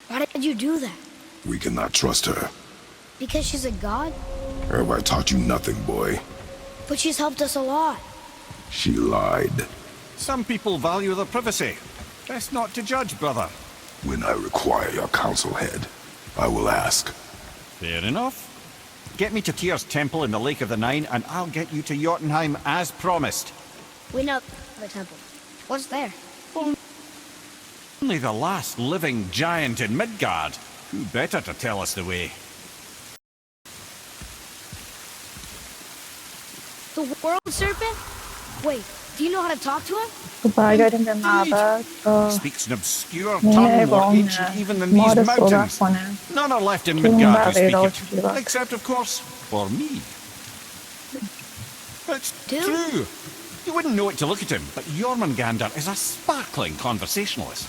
Why did you do that? We cannot trust her. Because she's a god? Have I taught you nothing, boy? But she's helped us a lot. She lied. Some people value their privacy. Best not to judge, brother. When I require your counsel, head, I will ask. Fair enough. Get me to Tyr's temple in the Lake of the Nine, and I'll get you to Jotunheim as promised. We know the temple. What's there? Only the last living giant in Midgard. Who better to tell us the way? The world serpent? Wait, do you know how to talk to him? برگردیم به معبد تا He speaks an obscure میره tongue با more اون ancient even than these مار صحبت mountains. کنه. None are left in که اون Midgard who بقیه speak را it. چجوری باید. Except, of course, for me. It's Dude? true. You wouldn't know it to look at him, but Jormungandr is a sparkling conversationalist.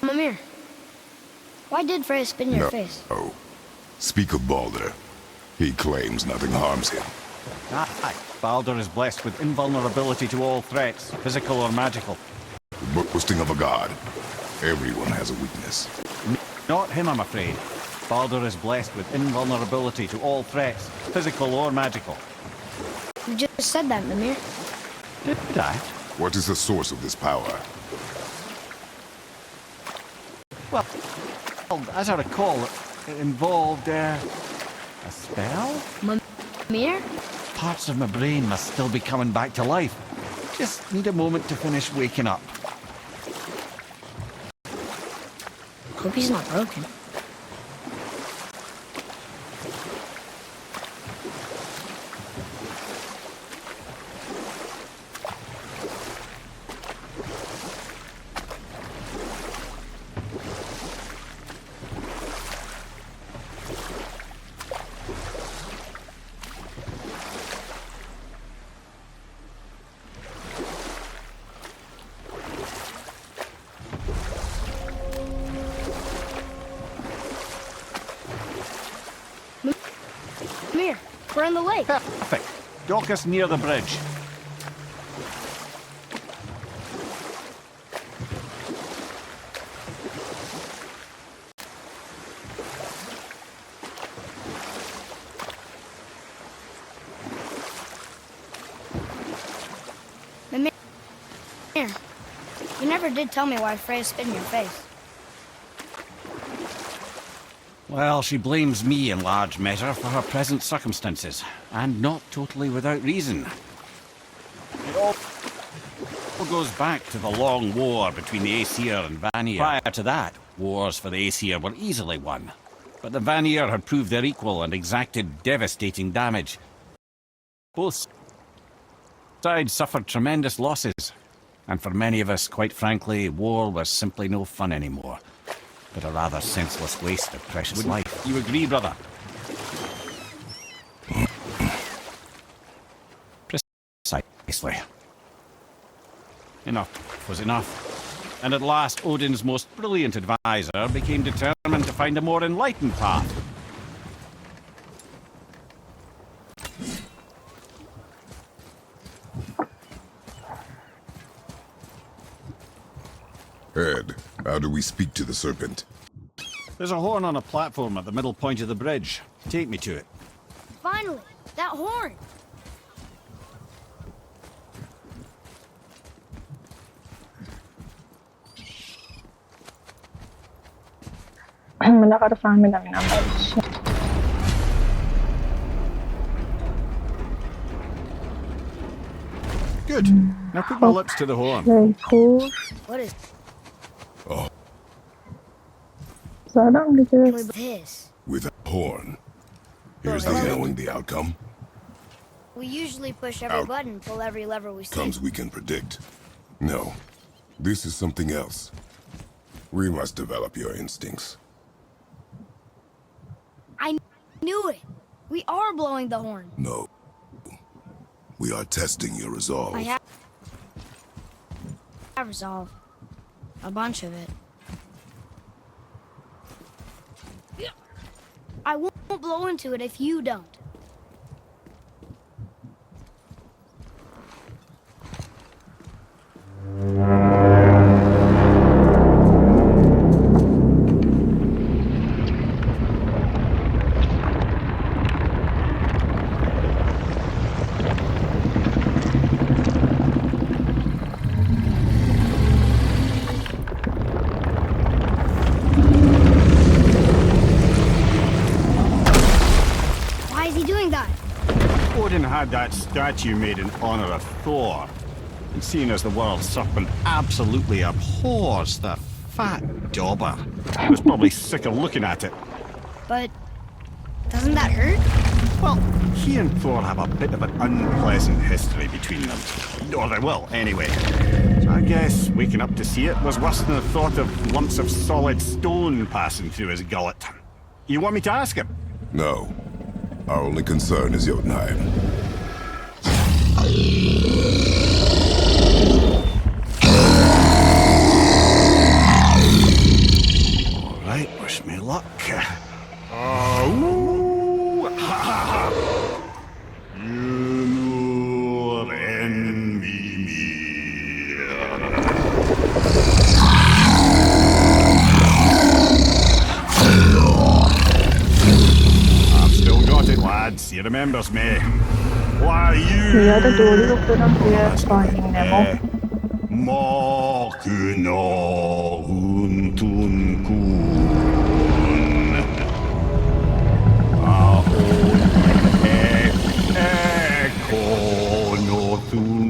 Mimir, why did Freya spin your face? Oh. Speak of Balder. He claims nothing harms him. Aye, Balder is blessed with invulnerability to all threats, physical or magical. The boasting of a god. Everyone has a weakness. Not him, I'm afraid. Balder is blessed with invulnerability to all threats, physical or magical. You just said that, Mimir. Did I? What is the source of this power? Well, as I recall, it involved, a spell? Mimir? Parts of my brain must still be coming back to life. Just need a moment to finish waking up. Hope he's not broken. Mimir, we're on the lake. Perfect. Dock us near the bridge. Mimir, you never did tell me why Freya spit in your face. Well, she blames me in large measure for her present circumstances, and not totally without reason. It all goes back to the long war between the Aesir and Vanir. Prior to that, wars for the Aesir were easily won, but the Vanir had proved their equal and exacted devastating damage. Both sides suffered tremendous losses, and for many of us, quite frankly, war was simply no fun anymore. But a rather senseless waste of precious life. You agree, brother? Precisely. Enough was enough. And at last, Odin's most brilliant advisor became determined to find a more enlightened path. Ed, how do we speak to the serpent? There's a horn on a platform at the middle point of the bridge. Take me to it. Finally, that horn. بالاخره فهمیدم این اول چیه. Good. Now put my lips to the horn. لیکور What is زدم دیگه. this? With a horn. Here's the knowing the outcome. We usually push every Out. button, pull every lever we see. Comes we can predict. No. This is something else. We must develop your instincts. I knew it. We are blowing the horn. No. We are testing your resolve. I have resolve. A bunch of it. I won't blow into it if you don't. Why is he doing that? Odin had that statue made in honor of Thor. And seeing as the world serpent absolutely abhors the fat dauber, he was probably sick of looking at it. But doesn't that hurt? Well, he and Thor have a bit of an unpleasant history between them. Or they will, anyway. So I guess waking up to see it was worse than the thought of lumps of solid stone passing through his gullet. You want me to ask him? No. Our only concern is Jotunheim. All right, wish me luck. Oh, ha ha ha! You and me. I've still got it, lads. He remembers me. Why you? یاد دوری افتادم توی فاین نمو. ما كنا هنتن كون أقول أكون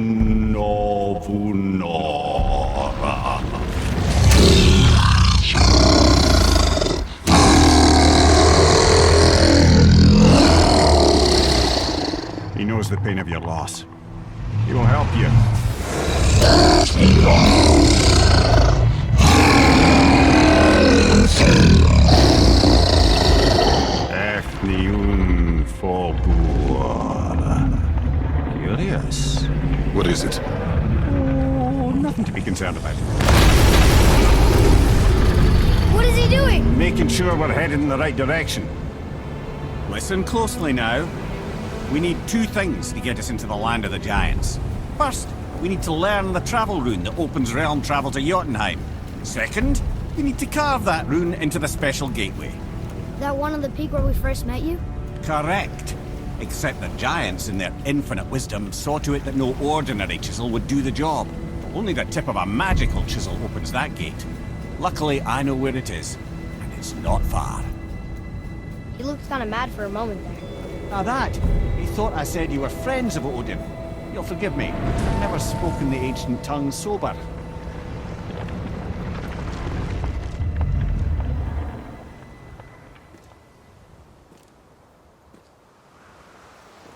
ثنابنا. He knows the pain of your loss. He will help you. Efniun Fogur. Curious. What is it? Oh, nothing to be concerned about. What is he doing? Making sure we're headed in the right direction. Listen closely now. We need two things to get us into the land of the giants. First, we need to learn the travel rune that opens realm travel to Jotunheim. Second, we need to carve that rune into the special gateway. That one on the peak where we first met you? Correct. Except the giants, in their infinite wisdom, saw to it that no ordinary chisel would do the job. Only the tip of a magical chisel opens that gate. Luckily, I know where it is, and it's not far. He looked kind of mad for a moment there. Now that, he thought I said you were friends of Odin. You'll forgive me. I've never spoken the ancient tongue sober.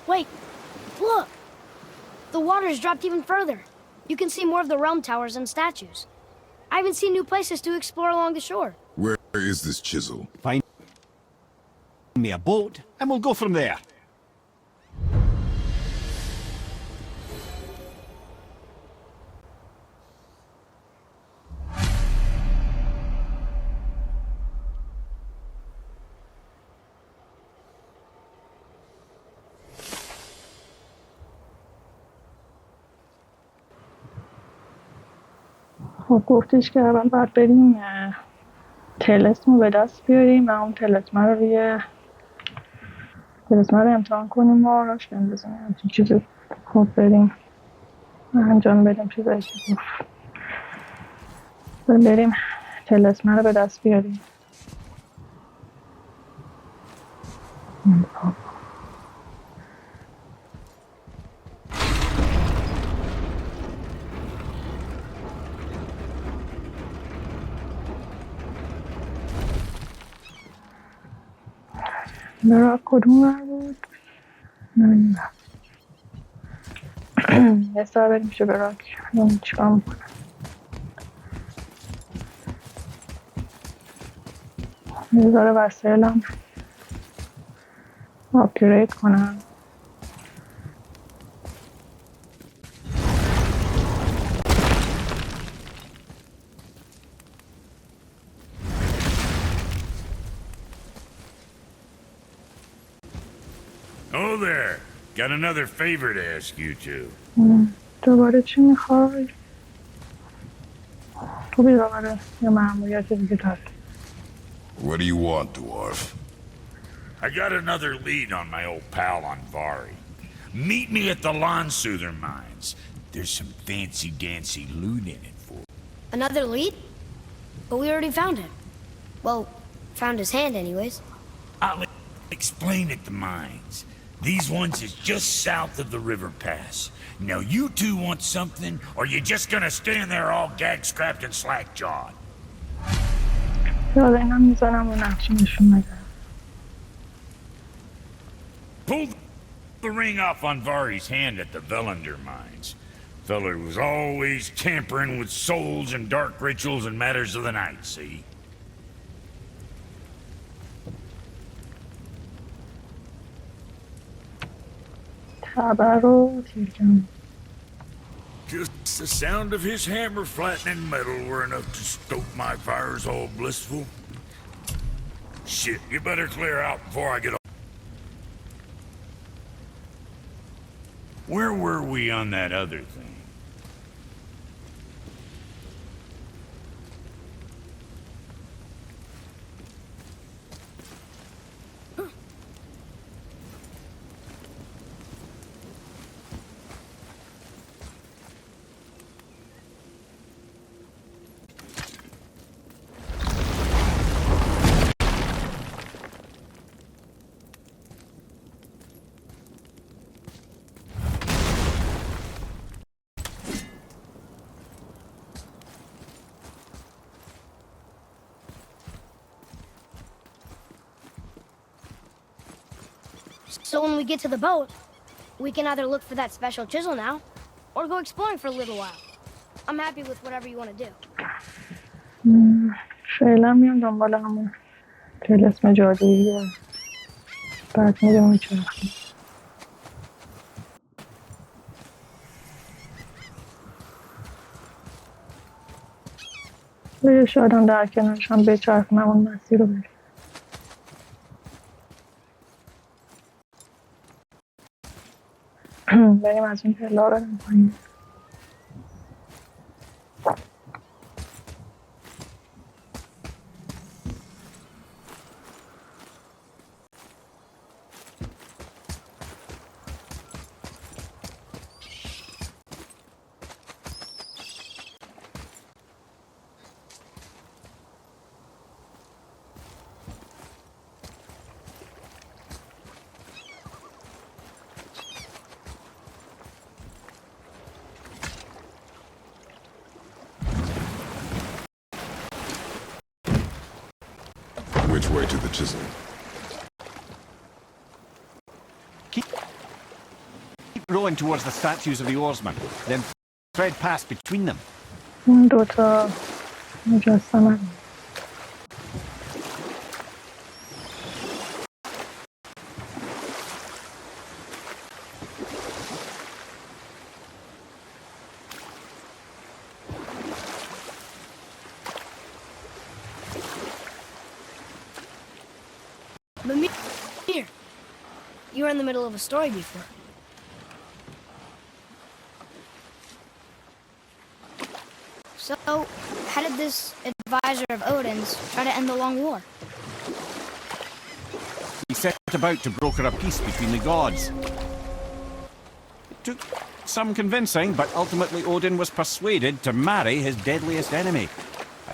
Wait, look! The water's dropped even further. You can see more of the realm towers and statues. I even see new places to explore along the shore. Where is this chisel? Find me a boat, and we'll go from there. خب گفتش که اول باید بریم طلسم رو به دست بیاریم و اون طلسم رو امتحان کنیم و راش بندازیم همچین چیزی. خب بریم انجام بدیم چیزایی که گفت. بریم طلسم رو به دست بیاریم. برای کدوم ور بود؟ نمیدونم. یه سر بریم میشه براک. چیکار میکنم؟ میذاره وسایلم آپگرید کنم. Oh there. Got another favor to ask you two. دوباره چی میخوای؟ تو بی دوباره یه مأموریت دیگه داری. What do you want, dwarf? I got another lead on my old pal on Vari. Meet me at the Lawn-Soother mines. There's some fancy-dancy loot in it for you. Another lead? But we already found him. Well, found his hand anyways. I'll explain at the mines. These ones is just south of the river pass. Now you two want something, or you just gonna stand there all gag-scrapped and slack-jawed? یاد اینم میزنم و نقشی نشون بده. Pull the ring off on Vari's hand at the Velander mines. Feller was always tampering with souls and dark rituals and matters of the night, see? تبر رو تیرکم. Just the sound of his hammer flattening metal were enough to stoke my fires all blissful. Shit, you better clear out before I get off. Where were we on that other thing? So when we get to the boat, we can either look for that special chisel now, or go exploring for a little while. I'm happy with whatever you want to do. فعلا میام دنبال همون طلسم جادویی و بعد میرم میچرخیم. یه شادم در کنارش هم بچرخیم همون مسیر رو بریم. بریم از این پلا برم پایین. Which way to the chisel? Keep rowing towards the statues of the oarsmen, then thread past between them. اون دوتا مجسمه Here, you were in the middle of a story before. So, how did this advisor of Odin's try to end the long war? He set about to broker a peace between the gods. It took some convincing, but ultimately Odin was persuaded to marry his deadliest enemy,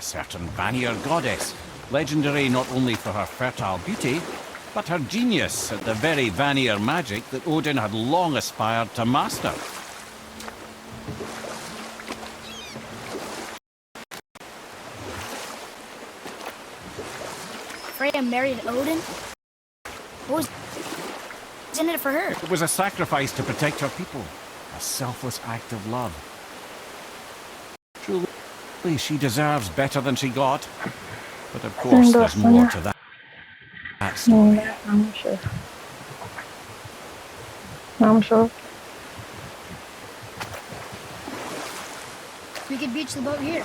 a certain Vanir goddess, legendary not only for her fertile beauty, but her genius at the very Vanir magic that Odin had long aspired to master. Freya married Odin? What was in it for her? It was a sacrifice to protect her people. A selfless act of love. Truly, she deserves better than she got. But of course, there's more to that story. We could beach the boat here.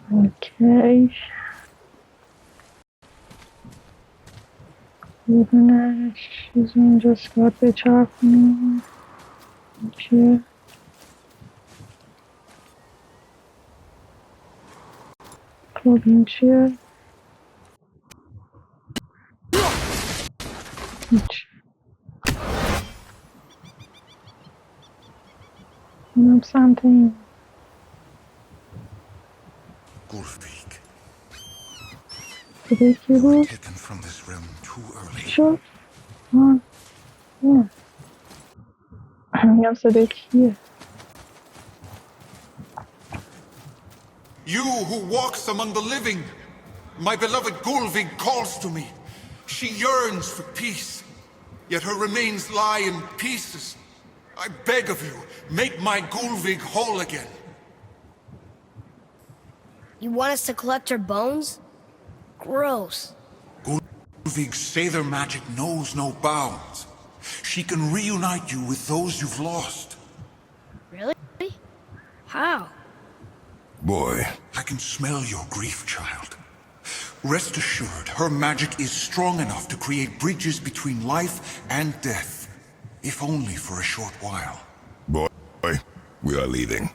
Okay. چیز اینجاست که باید بچرخونیم. اوکی. خب این چیه؟ هیچ. اینم سمت این. صدای کی بود؟ شد؟ میگم صدای کیه؟ You who walks among the living, my beloved Gulvig calls to me. She yearns for peace, yet her remains lie in pieces. I beg of you, make my Gulvig whole again. You want us to collect her bones? Gross. Gulvigs say their magic knows no bounds. She can reunite you with those you've lost. Really? How? Boy. I can smell your grief, child. Rest assured, her magic is strong enough to create bridges between life and death, if only for a short while. Boy, we are leaving.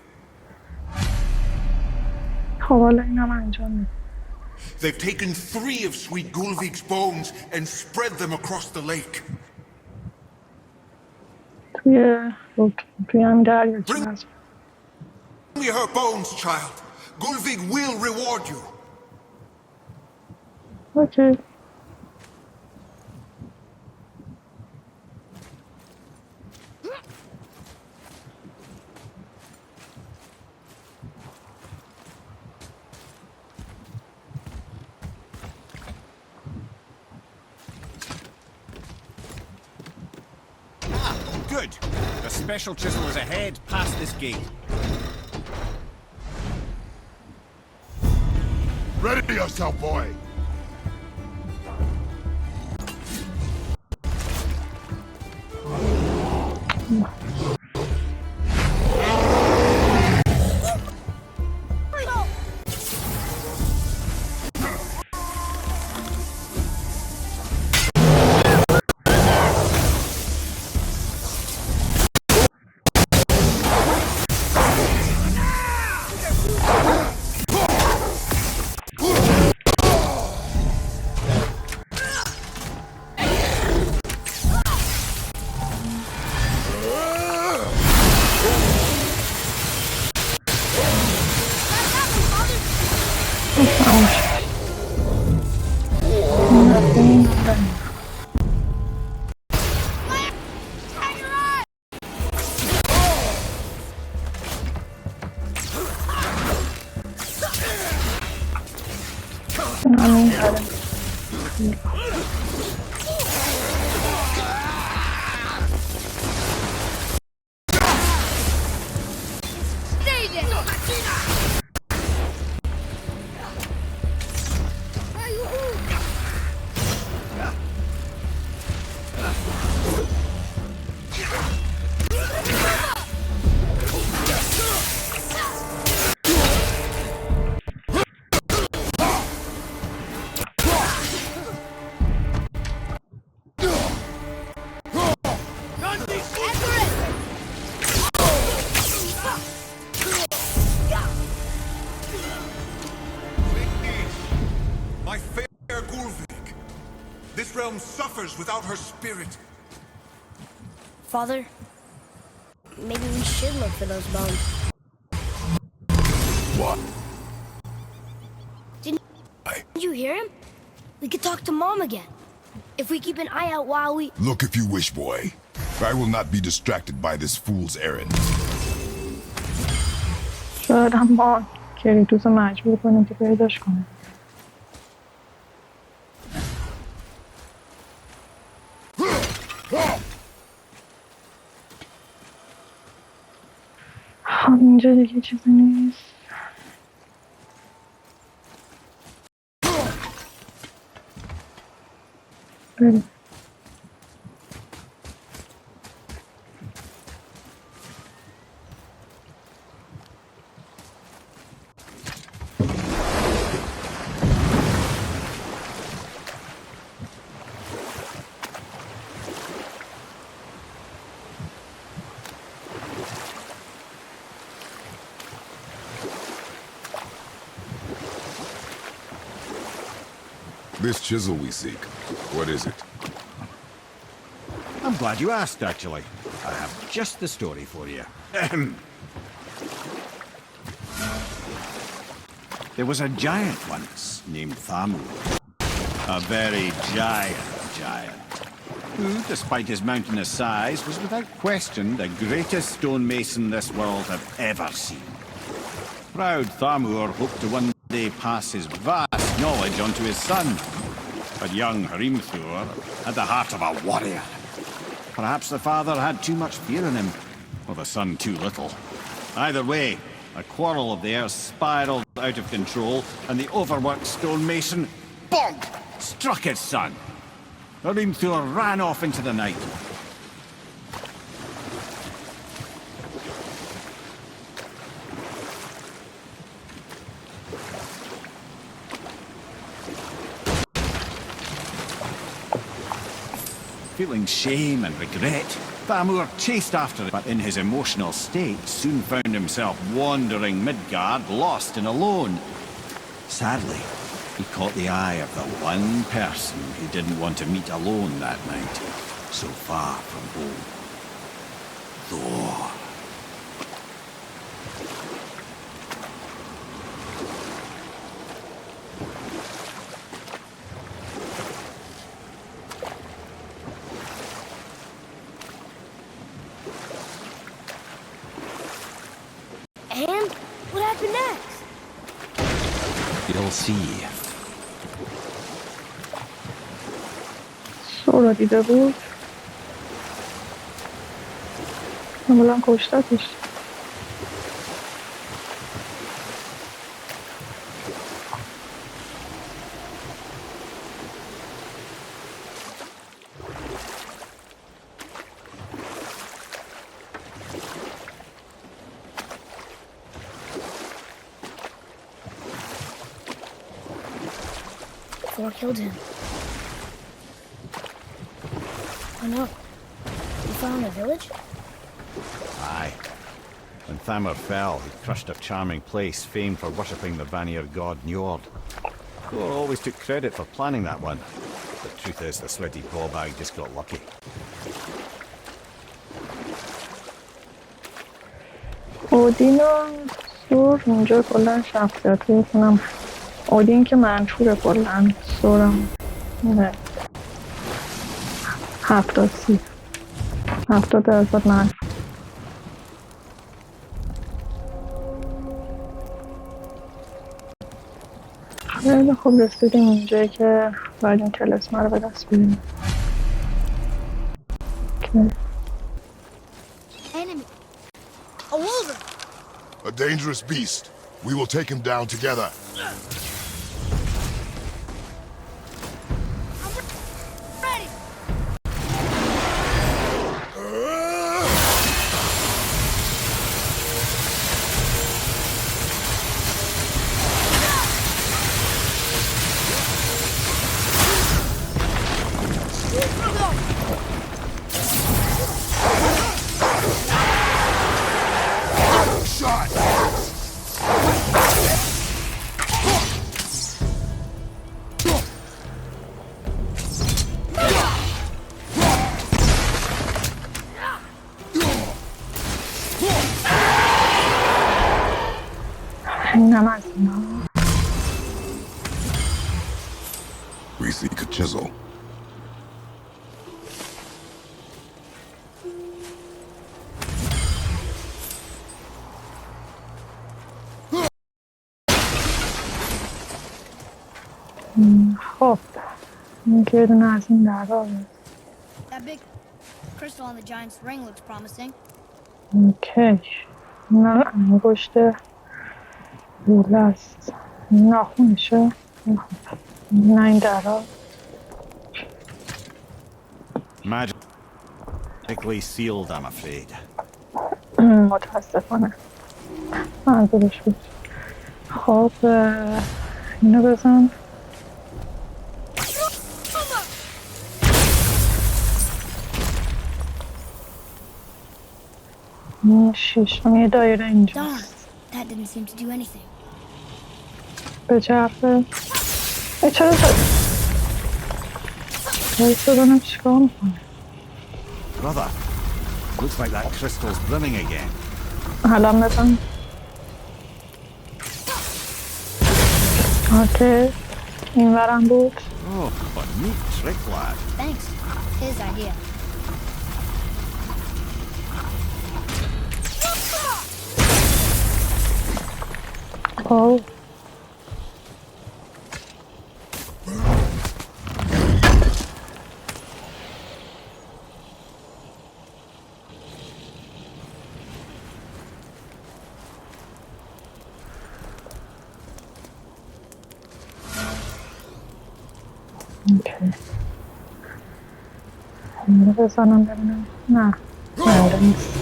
They've taken 3 of Sweet Gulvig's bones and spread them across the lake. Bring me her bones, child. Gulvig will reward you. Okay. Good. The special chisel is ahead, past this gate. Ready yourself, boy. Suffers without her spirit. Father, maybe we should look for those bones. What? Didn't you hear him? We could talk to Mom again. If we keep an eye out while we... Look if you wish, boy. I will not be distracted by this fool's errand. شاید هم ما کریتوس رو مجبور کنیم که پیداش کنه. خب اینجا دیگه چیزی نیست. بریم. This chisel we seek, what is it? I'm glad you asked, actually. I have just the story for you. There was a giant once named Thamur. A very giant, who, despite his mountainous size, was without question the greatest stonemason this world had ever seen. Proud Thamur hoped to one day pass his vast knowledge on to his son. But young Hrimthur had the heart of a warrior. Perhaps the father had too much fear in him, or the son too little. Either way, a quarrel of theirs spiraled out of control, and the overworked stonemason, bonk, struck his son. Hrimthur ran off into the night. Feeling shame and regret, Thamur chased after it, but in his emotional state soon found himself wandering Midgard, lost and alone. Sadly, he caught the eye of the one person he didn't want to meet alone that night, so far from home. Thor. And what happened next? You'll see. سورا دیده بود. معمولا کشتتش. Thor killed him. Oh no. You found a village? Aye. When Thamur fell, he crushed a charming place famed for worshipping the Vanir god Njord. Thor always took credit for planning that one. The truth is, the sweaty ballbag just got lucky. اودین و سور اونجا کلن شخصیت کنم. اودین که منشور کلن، سورم نه 70-30 70% منفور. خیلی خوب رسیدیم اینجایی که باید این تلسمه رو به دست بیاریم. Enemy. A wolver. A dangerous beast. We will take him down together. Ready. Shot! اینم از اینا. We seek a chisel. خب این که یه دونه از این درها That big crystal on the giant's ring looks promising. اوکی نه انگشت لوله است ناخونشه نه این درها Magically sealed, I'm afraid. متاسفانه منظورش بود خب اینو بزن شیشم یه دایره اینجا Darn, that didn't seem to do anything. به چرخه چرا باید بدانم چیکار میکنه Brother, looks like that crystal's brimming again. الان بزن اوکی این ورم بود Oh, a neat trick, lad. Thanks. His idea. اوه اوکی اینو بزنم ببینم نه نه نیست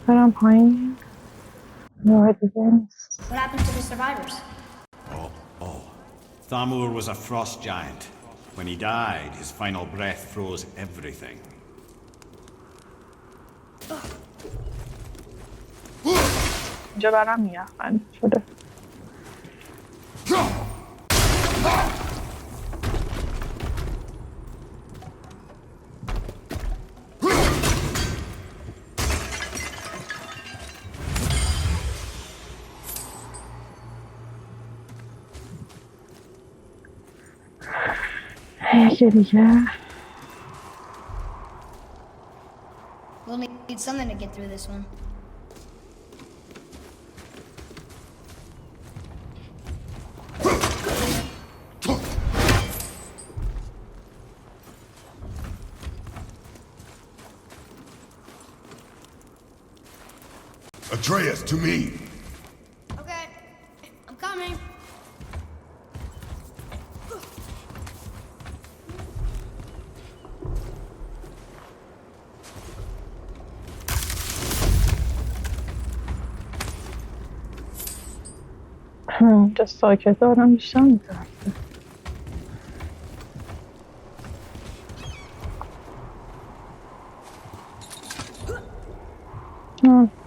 برم پایین راه دیگه نیست What happened to the survivors? Thamur was a frost giant. When he died, his final breath froze everything. اینجا برم یخن شده یکی دیگه We'll need something to get through this one. Atreus, to me! Okay, I'm coming. اینجا ساکت آدم بیشتر میترسه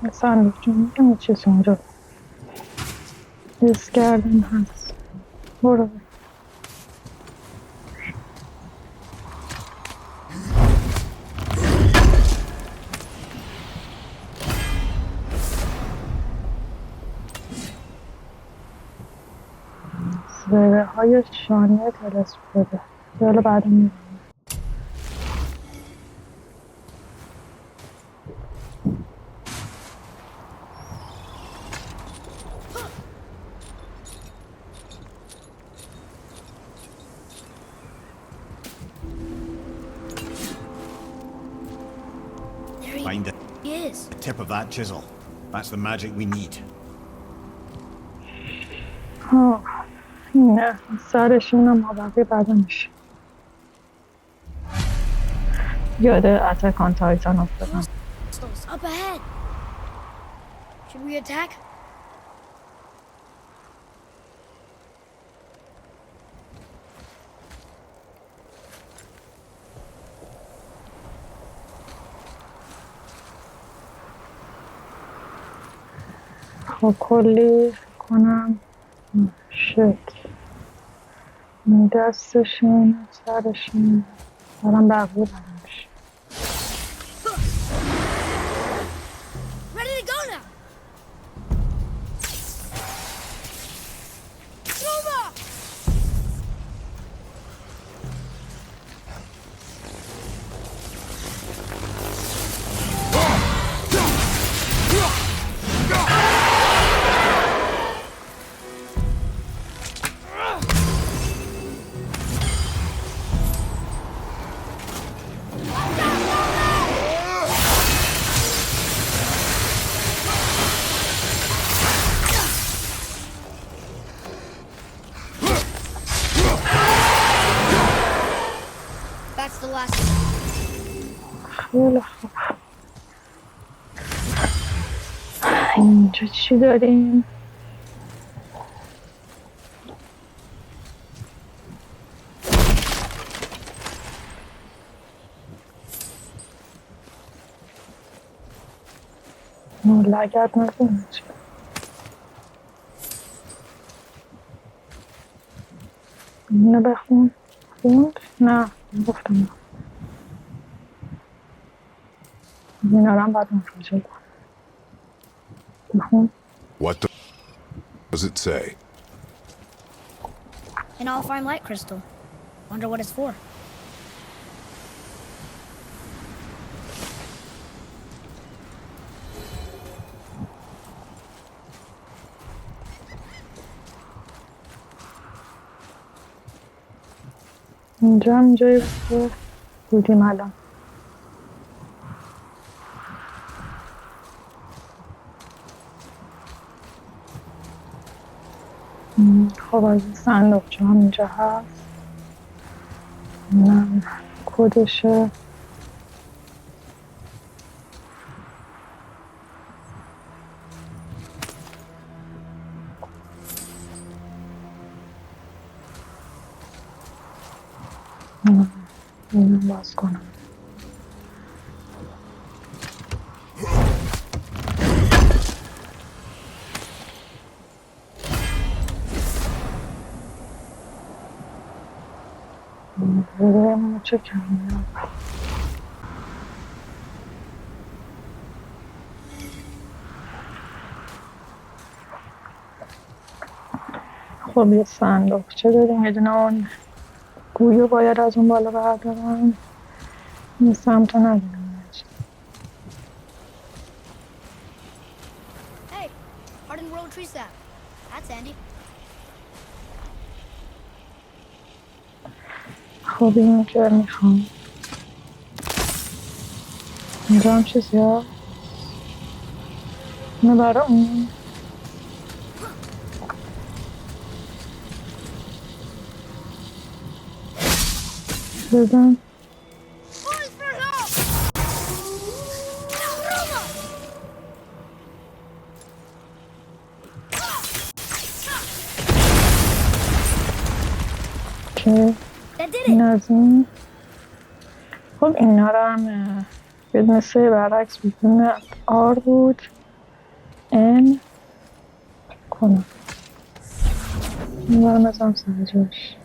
مثلا جون یه چیز اونجا حس کردن هست برو زره های شانه تلسپ بده حالا بعد میرم Find the He is. tip of that chisel. That's the magic we need. اینه سرشون ما بقیه بعدا میشه یاد اتک آن تایتان افتادم Crystals up ahead. Should we attack? خب کلی کنم شت دستشون سرشون برم بقیه برمش Ready to go now. Nova! خیلی خوب. اینجا چی داریم؟ لگت نکنه چی؟ اینو بخون. خوند؟ نه گفتم اینا رو هم باید مراجعه کنم. بخون. What does it say? An all-fine light crystal. Wonder what it's for. اینجا هم جایی که بودیم الان. خب از این صندوقچه هم اینجا هست. اینم کدشه. اینم باز کنم. بذارم چه کنم. خب یه صندوقچه داریم، یه دونه اون گویو باید از اون بالا بردارم. این سمت رو ندارم. Hey, hardened royal tree sap. That's handy. خب این که میخوام اینجا هم چیزی ها اینو برای اون بزن. که این از این. خب اینا رو هم بدون سه برعکس بدون آر بود ان کنم. این رو نظام سر جاش.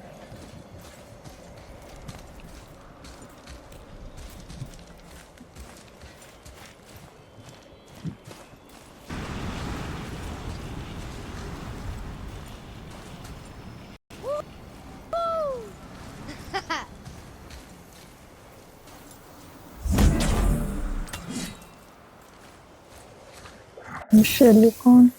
شلی کن.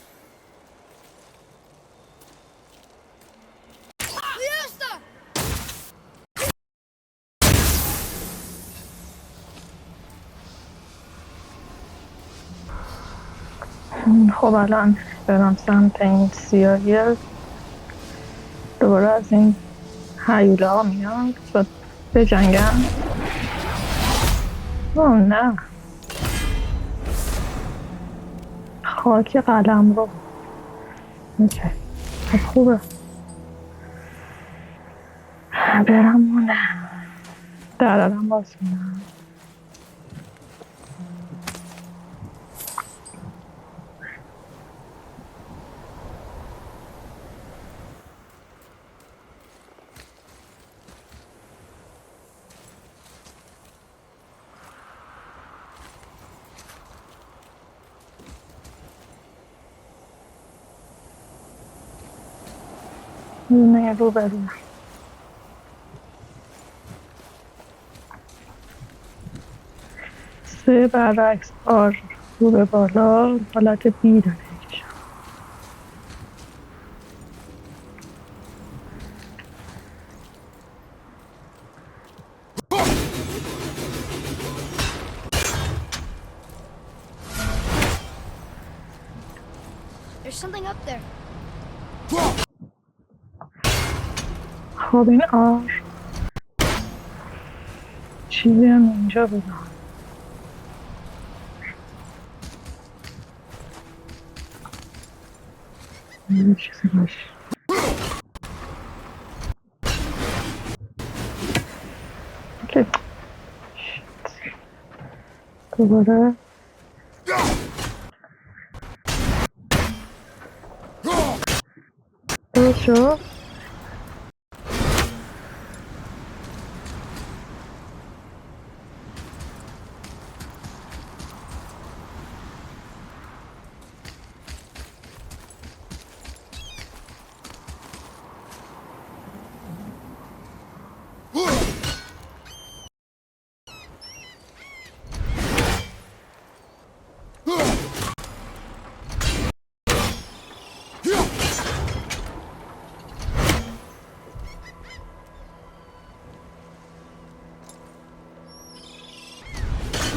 خب الان برم سمت این سیاهی. دوباره از این هیوله ها میاد و بجنگم. اوه نه، خاک قلم رو. اوکی خب خوبه. برم و نه درارم باز کنم. نه روبرو. سه برعکس آر رو به بالا حالت بی داره یکیشم. There's something up there. خب این آر چیزی هم اینجا بودم. چیزی باشه. اوکی. دوباره درست شد.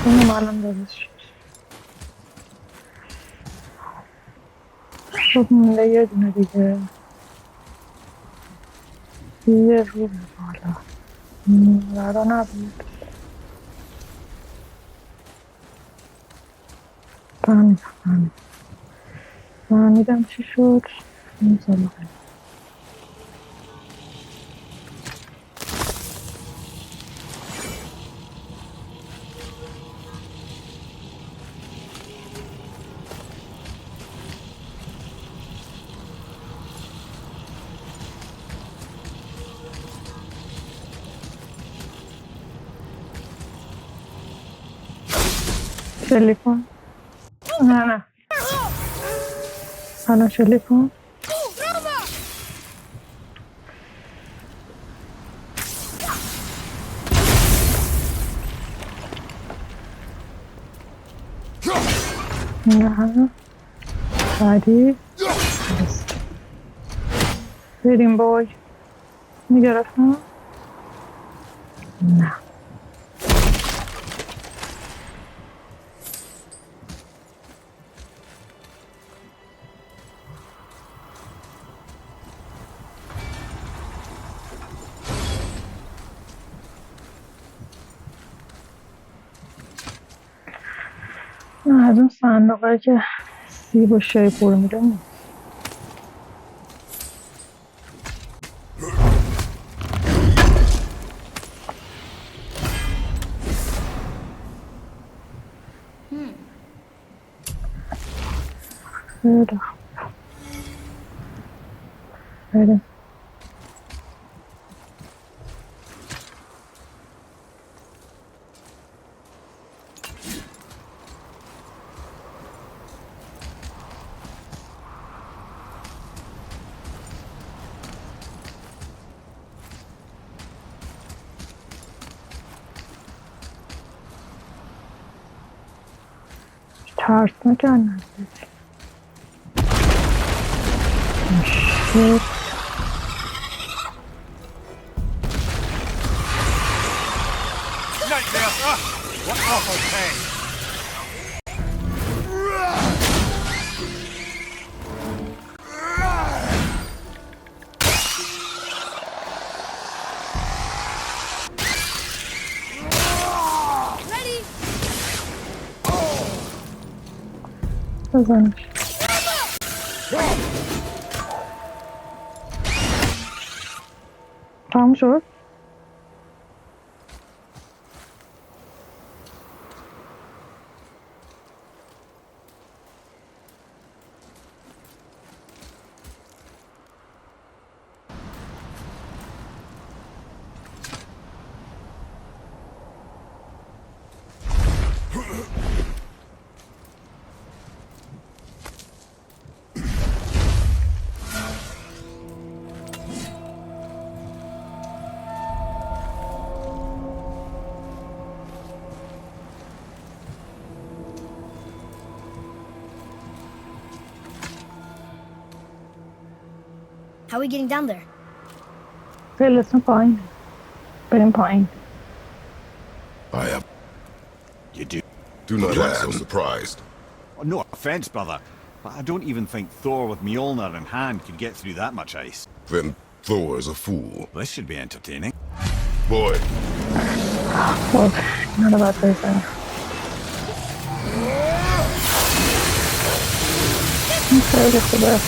اونم الان درست شد. خب مونده یه دونه دیگه. یه رو به بالا برا نبود. فهمیدم چی شد. این سلاخه شلیک کن. نه الان شلیک کن. نه بعدی بریم بای میگرفتم. نه از اون صندوقه که سیب و شای پر میده نیست. خیلی خوب بریم. ترس نکردن شد. What awful pain! بزنش. تموم شد. How are we getting down there? خیلیتون پایین. بریم پایین. I am. You do. Do not act so surprised. Oh, no offense, brother, but I don't even think Thor with Mjolnir in hand could get through that much ice. Then Thor is a fool. This should be entertaining. Boy, خب اینا رو باید بزنیم. این خیلی خوبه.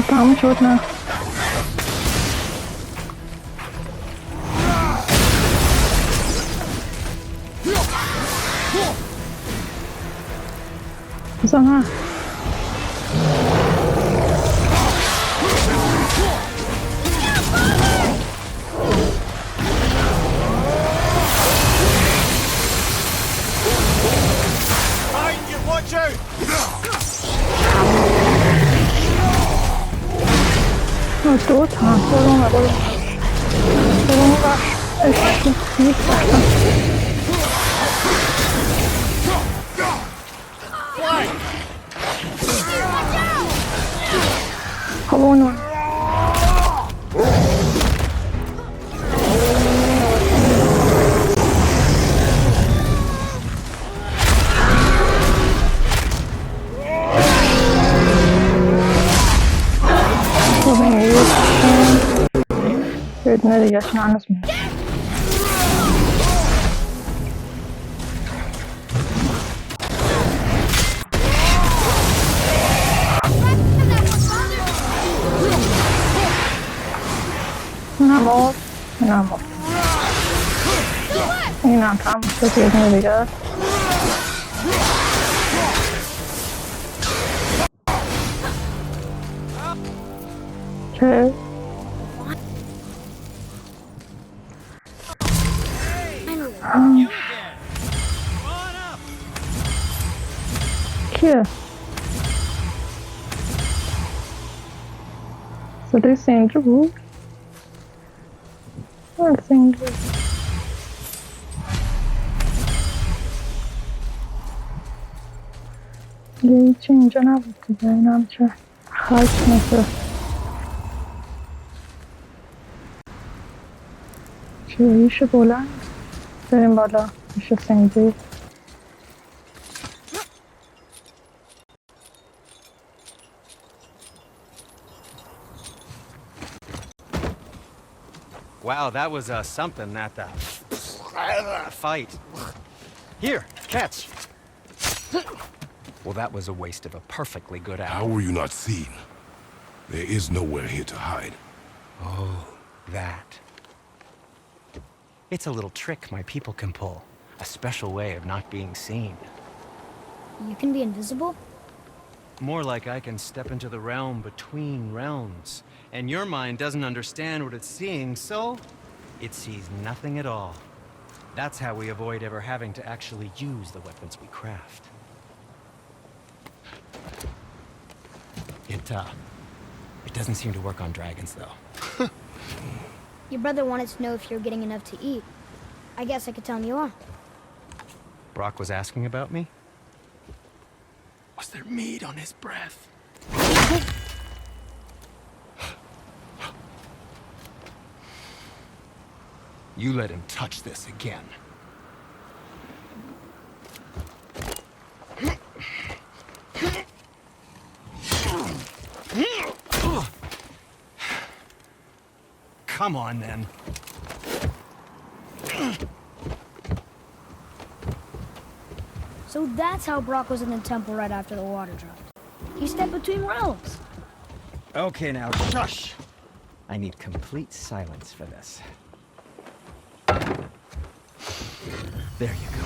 تموم شد نه بزنه دو تا برو برو خب اونو بدونه دیگه شون هنوز میاد نمار این هم تمام شد بدونه دیگه که کیه؟ صدای سنجو بود؟ سنجو هیچی اینجا نبود دیگه این هم چه خلط مثل چیش بلند بریم بالا میشه سنجی Wow, that was something, that fight. Here, catch. Well, that was a waste of a perfectly good hour. How were you not seen? There is nowhere here to hide. Oh, that. It's a little trick my people can pull. A special way of not being seen. You can be invisible? More like I can step into the realm between realms. And your mind doesn't understand what it's seeing, so it sees nothing at all. That's how we avoid ever having to actually use the weapons we craft. It doesn't seem to work on dragons, though. Your brother wanted to know if you're getting enough to eat. I guess I could tell him you are. Brock was asking about me? Was there meat on his breath? You let him touch this again. Come on, then. So that's how Brock was in the temple right after the water dropped. He stepped between realms. Okay, now, shush! I need complete silence for this. There you go.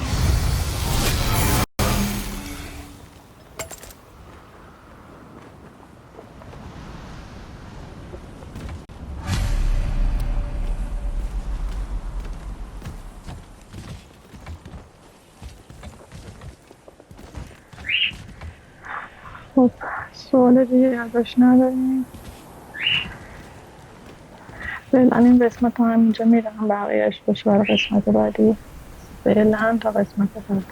خب سوال دیگه ازش نداریم فعلا این قسمت رو همینجا میرم بقیهش باشه برای قسمت بعدی فعلا تا قسمت بعد